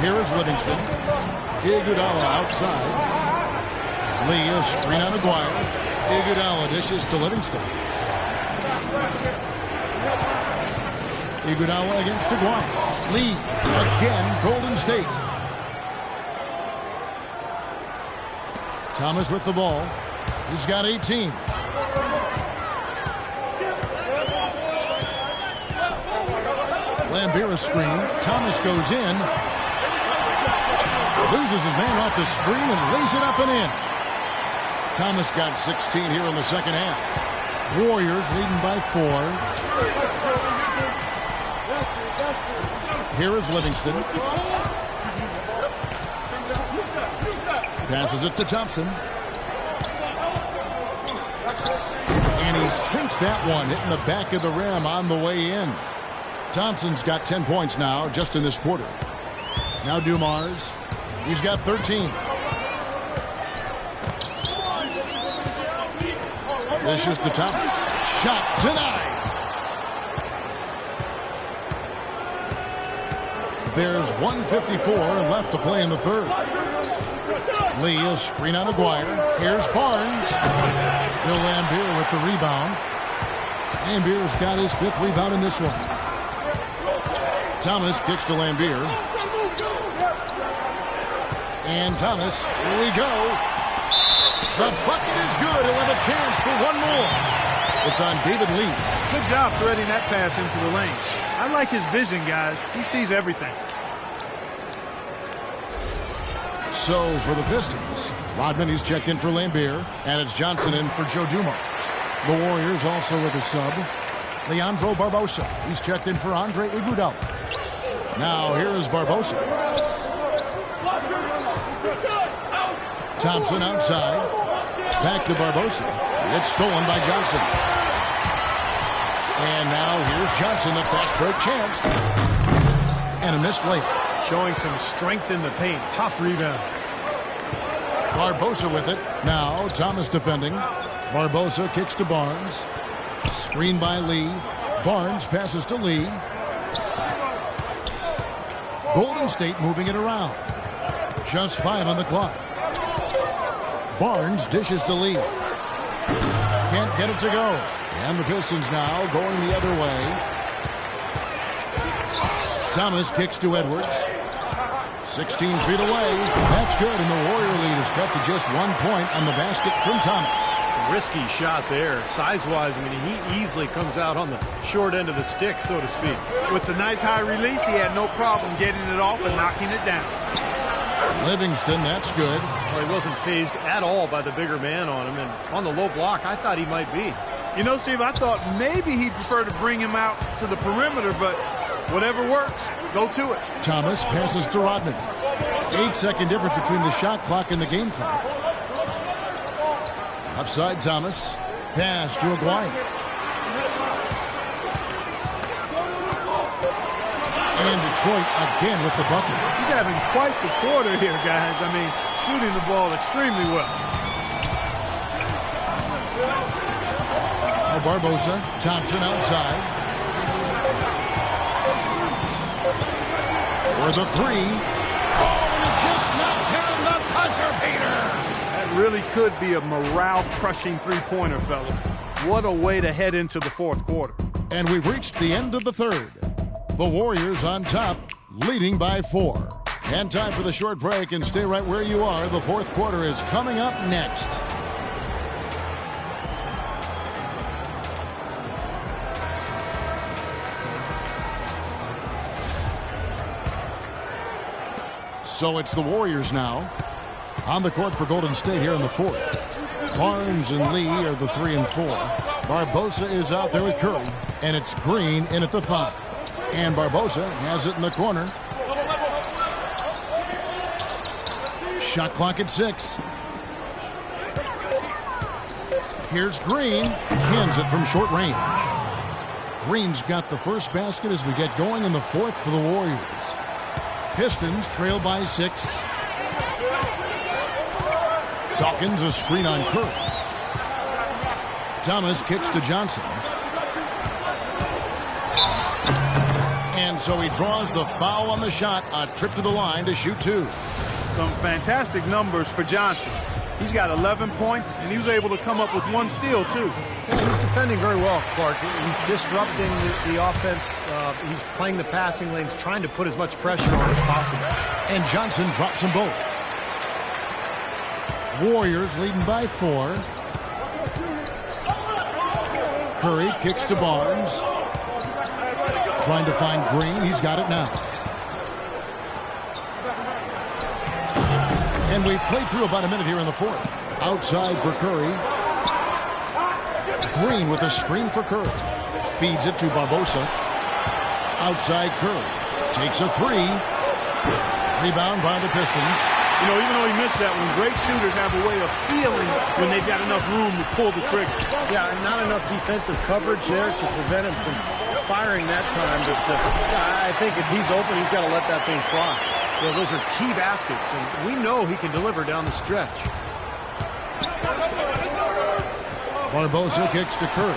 Here is Livingston. Iguodala outside. Lee, a screen on Aguirre. Iguodala dishes to Livingston. Iguodala against Aguirre. Lee, again, Golden State. Thomas with the ball. He's got 18. Lambeer screen. Thomas goes in. Loses his man off the screen and lays it up and in. Thomas got 16 here in the second half. Warriors leading by 4. Here is Livingston. Passes it to Thompson. And he sinks that one, hitting the back of the rim on the way in. Thompson's got 10 points now, just in this quarter. Now Dumars. He's got 13. This is to Thomas. Shot denied. There's 1:54 left to play in the third. Lee, a screen on Aguirre. Here's Barnes. Bill Lambeer with the rebound. Lambeer's got his 5th rebound in this one. Thomas kicks to Lambeer. And Thomas, here we go. The bucket is good. He'll have a chance for one more. It's on David Lee. Good job threading that pass into the lane. I like his vision, guys. He sees everything. So for the Pistons, Rodman, he's checked in for Lambeer, and it's Johnson in for Joe Dumars. The Warriors also with a sub. Leandro Barbosa, he's checked in for Andre Iguodala. Now here is Barbosa. Thompson outside. Back to Barbosa. It's stolen by Johnson. And now here's Johnson, the fast break chance. And a missed layup. Showing some strength in the paint. Tough rebound. Barbosa with it. Now Thomas defending. Barbosa kicks to Barnes. Screen by Lee. Barnes passes to Lee. Golden State moving it around. Just 5 on the clock. Barnes dishes to Lee. Can't get it to go. And the Pistons now going the other way. Thomas kicks to Edwards. 16 feet away. That's good, and the Warrior lead is cut to just 1 point on the basket from Thomas. Risky shot there. Size-wise, I mean, he easily comes out on the short end of the stick, so to speak. With the nice high release, he had no problem getting it off and knocking it down. Livingston, that's good. Well, he wasn't phased at all by the bigger man on him, and on the low block, I thought he might be. You know, Steve, I thought maybe he'd prefer to bring him out to the perimeter, but whatever works, go to it. Thomas passes to Rodman. 8-second difference between the shot clock and the game clock. Offside Thomas. Pass to Aguirre. And Detroit again with the bucket. He's having quite the quarter here, guys. I mean, shooting the ball extremely well. Barbosa. Thompson outside. For the 3. Oh, and he just knocked down the buzzer beater. That really could be a morale-crushing three-pointer, fella. What a way to head into the fourth quarter. And we've reached the end of the third. The Warriors on top, leading by 4. And time for the short break, and stay right where you are. The fourth quarter is coming up next. So it's the Warriors now on the court for Golden State here in the fourth. Barnes and Lee are the 3 and 4. Barbosa is out there with Curry, and it's Green in at the 5. And Barbosa has it in the corner. Shot clock at 6. Here's Green. Cans it from short range. Green's got the first basket as we get going in the fourth for the Warriors. Pistons trail by 6. Dawkins a screen on Curry. Thomas kicks to Johnson. And And so he draws the foul on the shot. A trip to the line to shoot 2. Some fantastic numbers for Johnson. He's got 11 points, and he was able to come up with 1 steal, too. Yeah, he's defending very well, Clark. He's disrupting the offense. He's playing the passing lanes, trying to put as much pressure on as possible. And Johnson drops them both. Warriors leading by 4. Curry kicks to Barnes. Trying to find Green. He's got it now. And we've played through about a minute here in the 4th. Outside for Curry. Green with a screen for Curry. Feeds it to Barbosa. Outside Curry. Takes a 3. Rebound by the Pistons. You know, even though he missed that one, great shooters have a way of feeling when they've got enough room to pull the trigger. Yeah, and not enough defensive coverage there to prevent him from firing that time. But I think if he's open, he's got to let that thing fly. You know, those are key baskets, and we know he can deliver down the stretch. Barbosa kicks to Curry.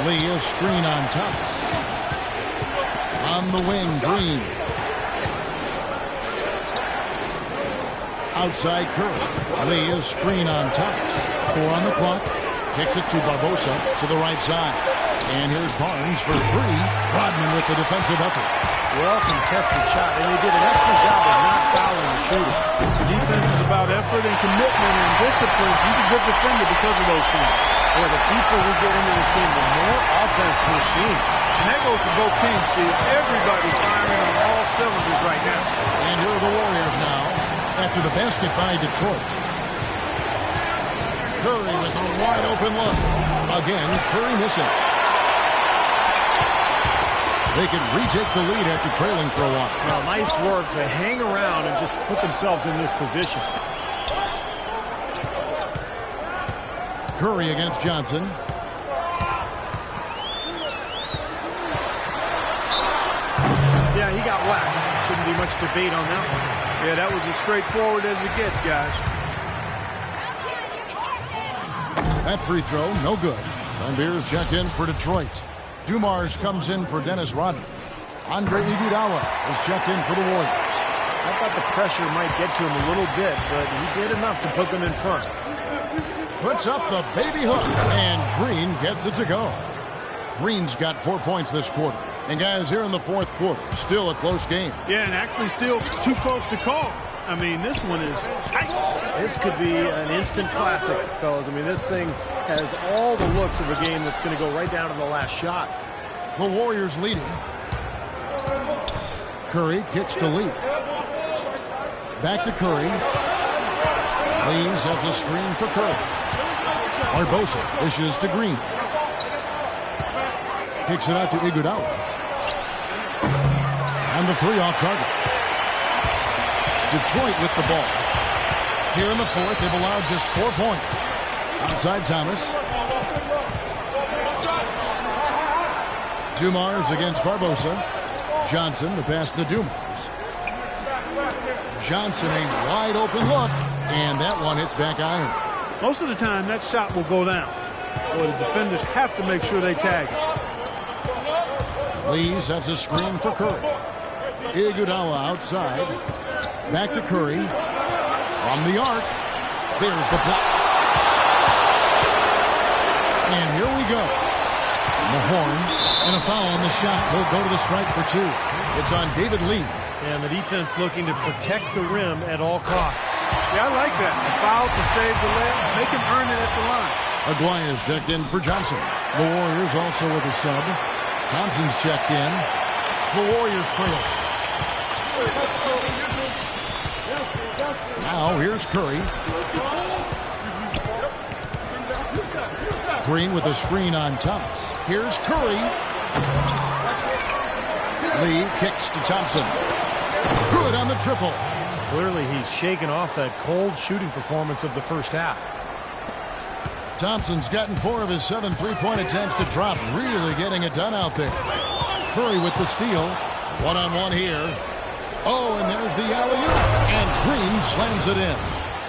Lee, a screen on Thomas. On the wing, Green. Outside Curry. Lee, a screen on Thomas. 4 on the clock. Kicks it to Barbosa to the right side. And here's Barnes for 3. Rodman with the defensive effort. Well contested shot, and he did an excellent job of not fouling the shooter. The defense is about effort and commitment and discipline. He's a good defender because of those things. Boy, the deeper we get into this game, the more offense we're seeing. And that goes for both teams, Steve. Everybody firing on all cylinders right now. And here are the Warriors now after the basket by Detroit. Curry with a wide open look. Again, Curry missing. They can retake the lead after trailing for a while. Well, nice work to hang around and just put themselves in this position. Curry against Johnson. Yeah, he got whacked. Shouldn't be much debate on that one. Yeah, that was as straightforward as it gets, guys. That free throw, no good. Van Beers checked in for Detroit. Dumars comes in for Dennis Rodman. Andre Iguodala is checked in for the Warriors. I thought the pressure might get to him a little bit, but he did enough to put them in front. Puts up the baby hook, and Green gets it to go. Green's got 4 points this quarter. And guys, here in the 4th quarter, still a close game. Yeah, and actually still too close to call. I mean, this one is tight. This could be an instant classic, fellas. I mean, this thing has all the looks of a game that's going to go right down to the last shot. The Warriors leading. Curry kicks to Lee. Back to Curry. Lee sets a screen for Curry. Barbosa dishes to Green. Kicks it out to Iguodala. And the 3 off target. Detroit with the ball. Here in the 4th, they've allowed just 4 points. Outside Thomas. Dumars against Barbosa. Johnson, the pass to Dumars. Johnson, a wide open look. And that one hits back iron. Most of the time, that shot will go down. Boy, the defenders have to make sure they tag it. Lee sets a screen for Curry. Iguodala outside. Back to Curry. From the arc. There's the block. And here we go. The horn and a foul on the shot. He'll go to the strike for 2. It's on David Lee. And the defense looking to protect the rim at all costs. Yeah, I like that. A foul to save the layup. Make him earn it at the line. Aguirre's checked in for Johnson. The Warriors also with a sub. Thompson's checked in. The Warriors trail. Now here's Curry. Green with a screen on Thomas. Here's Curry. Lee kicks to Thompson. Good on the triple. Clearly he's shaken off that cold shooting performance of the first half. Thompson's gotten 4 of his 7 3-point attempts to drop. Really getting it done out there. Curry with the steal. One-on-one here. Oh, and there's the alley-oop. And Green slams it in.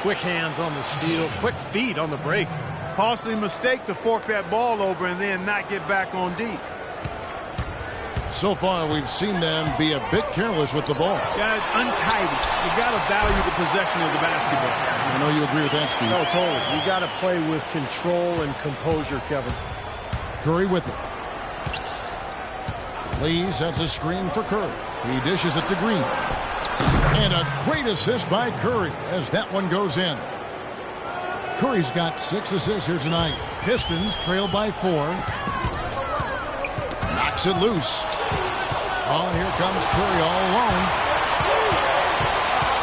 Quick hands on the steal. Quick feet on the break. Costly mistake to fork that ball over and then not get back on deep. So far, we've seen them be a bit careless with the ball. Guys, untidy. You got to value the possession of the basketball. I know you agree with that, Steve. No, totally. You got to play with control and composure, Kevin. Curry with it. Lee sets a screen for Curry. He dishes it to Green. And a great assist by Curry as that one goes in. Curry's got 6 assists here tonight. Pistons trail by 4. Knocks it loose. Oh, and here comes Curry all alone.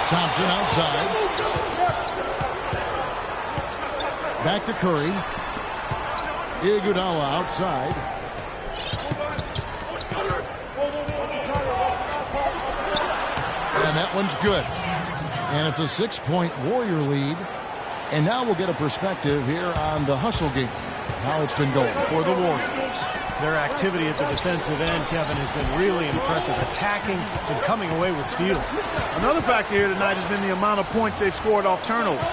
Thompson outside. Back to Curry. Iguodala outside. And that one's good. And it's a 6-point Warrior lead. And now we'll get a perspective here on the hustle game, how it's been going for the Warriors. Their activity at the defensive end, Kevin, has been really impressive, attacking and coming away with steals. Another factor here tonight has been the amount of points they've scored off turnovers.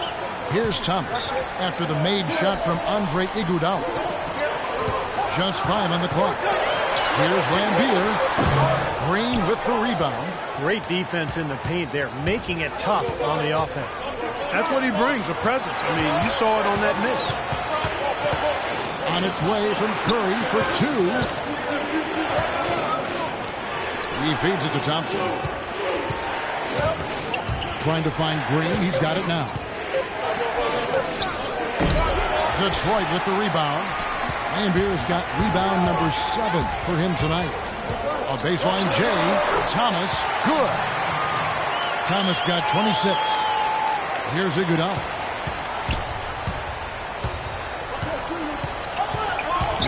Here's Thomas after the made shot from Andre Iguodala. Just 5 on the clock. Here's Lambeer. Green with the rebound. Great defense in the paint there, making it tough on the offense. That's what he brings, a presence. I mean, you saw it on that miss. On its way from Curry for 2. He feeds it to Thompson. Trying to find Green. He's got it now. Detroit with the rebound. Lambeer's got rebound number 7 for him tonight. A baseline J. Thomas. Good. Thomas got 26. Here's Iguodala.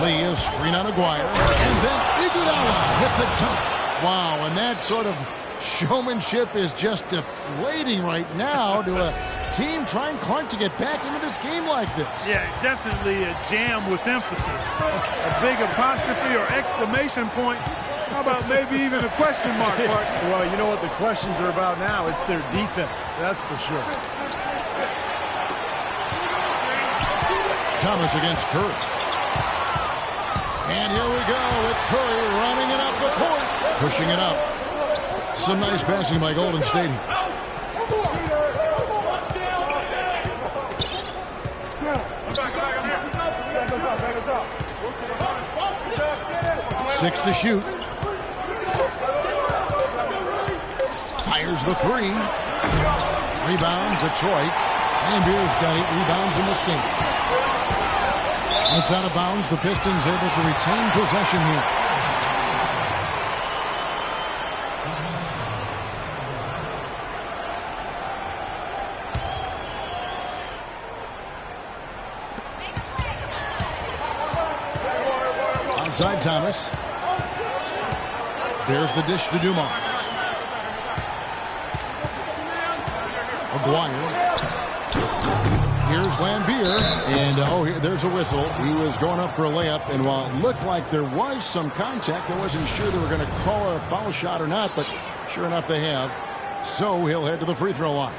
Lee is screen on Aguirre. And then Iguodala hit the dunk. Wow, and that sort of showmanship is just deflating right now to a team trying hard to get back into this game like this. Yeah, definitely a jam with emphasis. A big apostrophe or exclamation point. How about maybe even a question mark, Mark? Well, you know what the questions are about now? It's their defense, that's for sure. Thomas against Curry. And here we go with Curry running it up the court. Pushing it up. Some nice passing by Golden State here. Six to shoot. Fires the 3. Rebound, Detroit. Lambeer's got 8 rebounds in this game. It's out of bounds. The Pistons able to retain possession here. Outside Thomas. There's the dish to Dumars. Aguirre. Here's Lambeer, and there's a whistle. He was going up for a layup, and while it looked like there was some contact, I wasn't sure they were going to call a foul shot or not, but sure enough they have. So he'll head to the free throw line.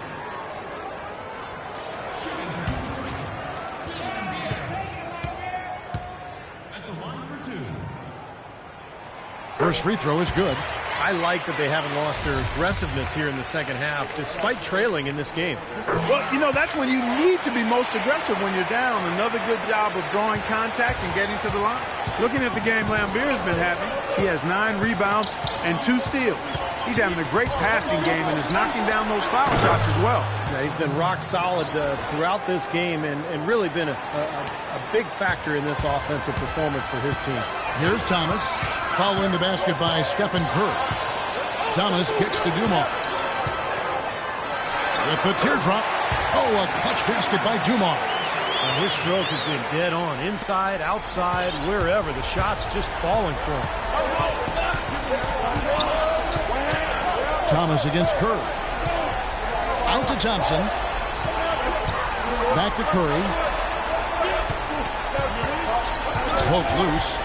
First free throw is good. I like that they haven't lost their aggressiveness here in the second half, despite trailing in this game. Well, you know, that's when you need to be most aggressive when you're down. Another good job of drawing contact and getting to the line. Looking at the game Lambeer's been having, he has 9 rebounds and 2 steals. He's having a great passing game and is knocking down those foul shots as well. Yeah, he's been rock solid throughout this game and really been a big factor in this offensive performance for his team. Here's Thomas. Following the basket by Stephen Curry. Thomas kicks to Dumars. With the teardrop. Oh, a clutch basket by Dumars. And his stroke has been dead on. Inside, outside, wherever. The shot's just falling for him. Thomas against Curry. Out to Thompson. Back to Curry. Poke loose.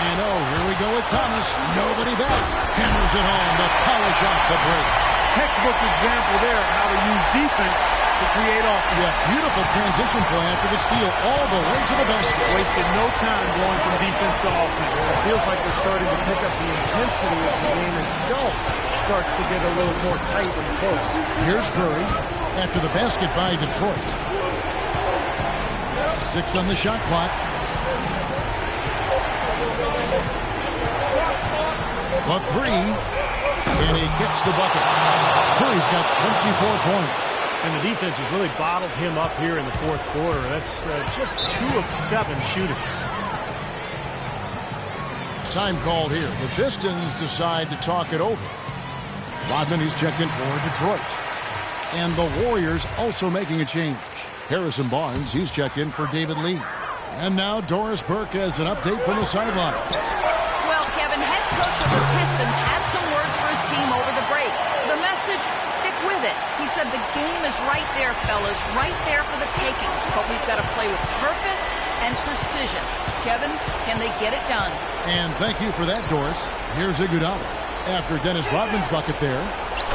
And here we go with Thomas. Nobody back. Hammers it home to polish off the break. textbook example there of how to use defense to create offense. Yes, beautiful transition play after the steal all the way to the basket. Wasted no time going from defense to offense. It feels like they're starting to pick up the intensity as the game itself starts to get a little more tight and close. Here's Curry after the basket by Detroit. 6 on the shot clock. The 3, and he gets the bucket. Curry's got 24 points. And the defense has really bottled him up here in the fourth quarter. That's just 2 of 7 shooting. Time called here. The Pistons decide to talk it over. Rodman, he's checked in for Detroit. And the Warriors also making a change. Harrison Barnes, he's checked in for David Lee. And now Doris Burke has an update from the sidelines. Well, Kevin, head coach of the Pistons had some words for his team over the break. The message, stick with it. He said the game is right there, fellas, right there for the taking. But we've got to play with purpose and precision. Kevin, can they get it done? And thank you for that, Doris. Here's Iguodala. After Dennis Rodman's bucket there,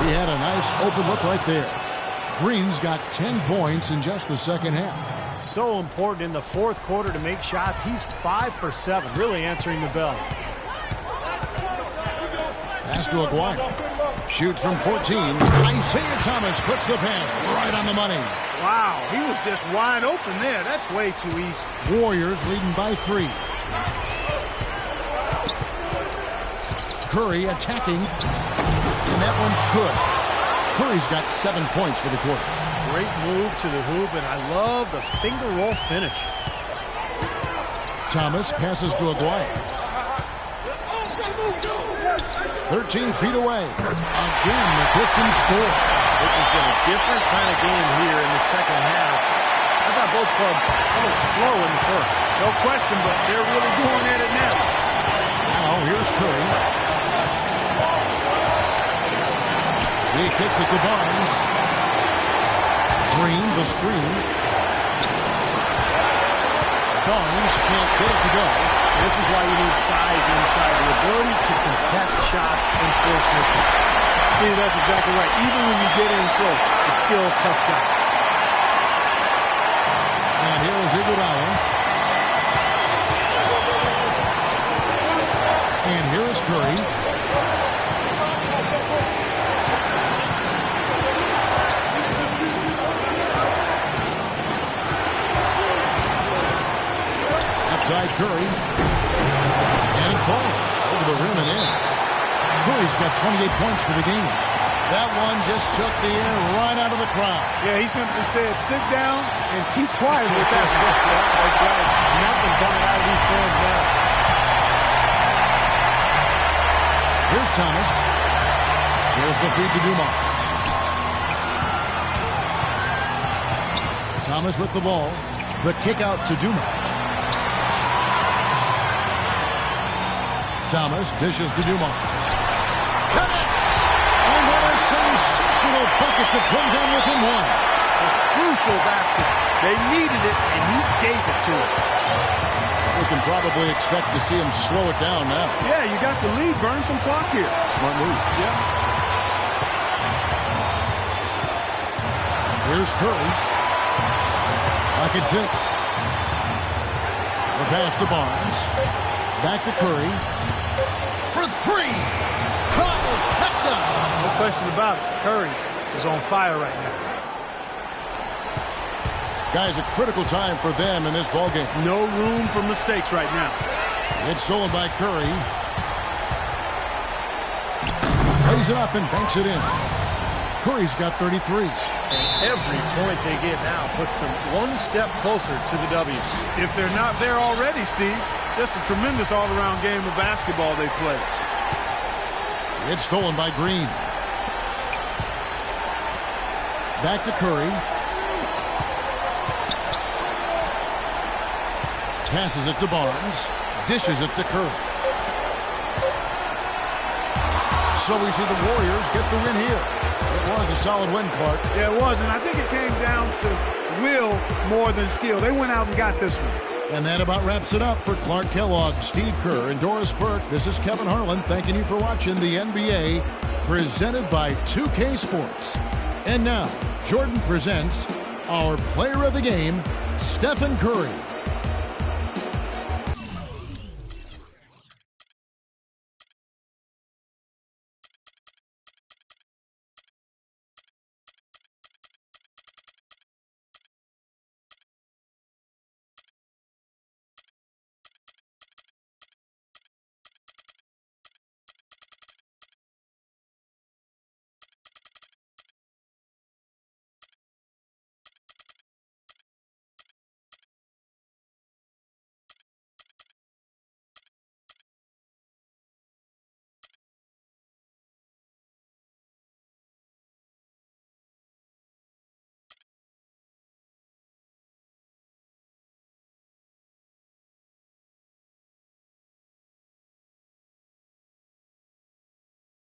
he had a nice open look right there. Green's got 10 points in just the second half. So important in the fourth quarter to make shots. He's 5 for 7, really answering the bell. Pass to Aguayo. Shoots from 14. Isaiah Thomas puts the pass right on the money. Wow, he was just wide open there. That's way too easy. Warriors leading by 3. Curry attacking, and that one's good. Curry's got 7 points for the quarter. Great move to the hoop, and I love the finger roll finish. Thomas passes to Aguayo. 13 feet away. Again, the Pistons score. This has been a different kind of game here in the second half. I thought both clubs a little slow in the first. No question, but they're really going at it now. Now, here's Curry. He kicks it to Barnes. Green, the screen. Barnes can't get it to go. This is why you need size inside, the ability to contest shots and force misses. Steve, that's exactly right. Even when you get in close, it's still a tough shot. And here is Iguodala. And here is Curry. Outside Curry. And it falls over the rim and in. Curry's got 28 points for the game. That one just took the air right out of the crowd. Yeah, he simply said, sit down and keep quiet with that. That's right. Nothing coming out of these fans now. Here's Thomas. Here's the feed to Dumont. Thomas with the ball. The kick out to Dumont. Thomas dishes to Dumont. Connects! And what a sensational bucket to bring them within one. A crucial basket. They needed it, and he gave it to them. We can probably expect to see him slow it down now. Yeah, you got the lead. Burn some clock here. Smart move. Yeah. Here's Curry. Back at 6. The pass to Barnes. Back to Curry. For 3. Trifecta. No question about it. Curry is on fire right now. Guys, a critical time for them in this ballgame. No room for mistakes right now. It's stolen by Curry. Lays it up and banks it in. Curry's got 33. And every point they get now puts them one step closer to the W. If they're not there already, Steve, just a tremendous all-around game of basketball they play. It's stolen by Green. Back to Curry. Passes it to Barnes. Dishes it to Curry. So we see the Warriors get the win here. It was a solid win, Clark. Yeah, it was, and I think it came down to will more than skill. They went out and got this one. And that about wraps it up for Clark Kellogg, Steve Kerr, and Doris Burke. This is Kevin Harlan thanking you for watching the NBA presented by 2K Sports. And now, Jordan presents our player of the game, Stephen Curry.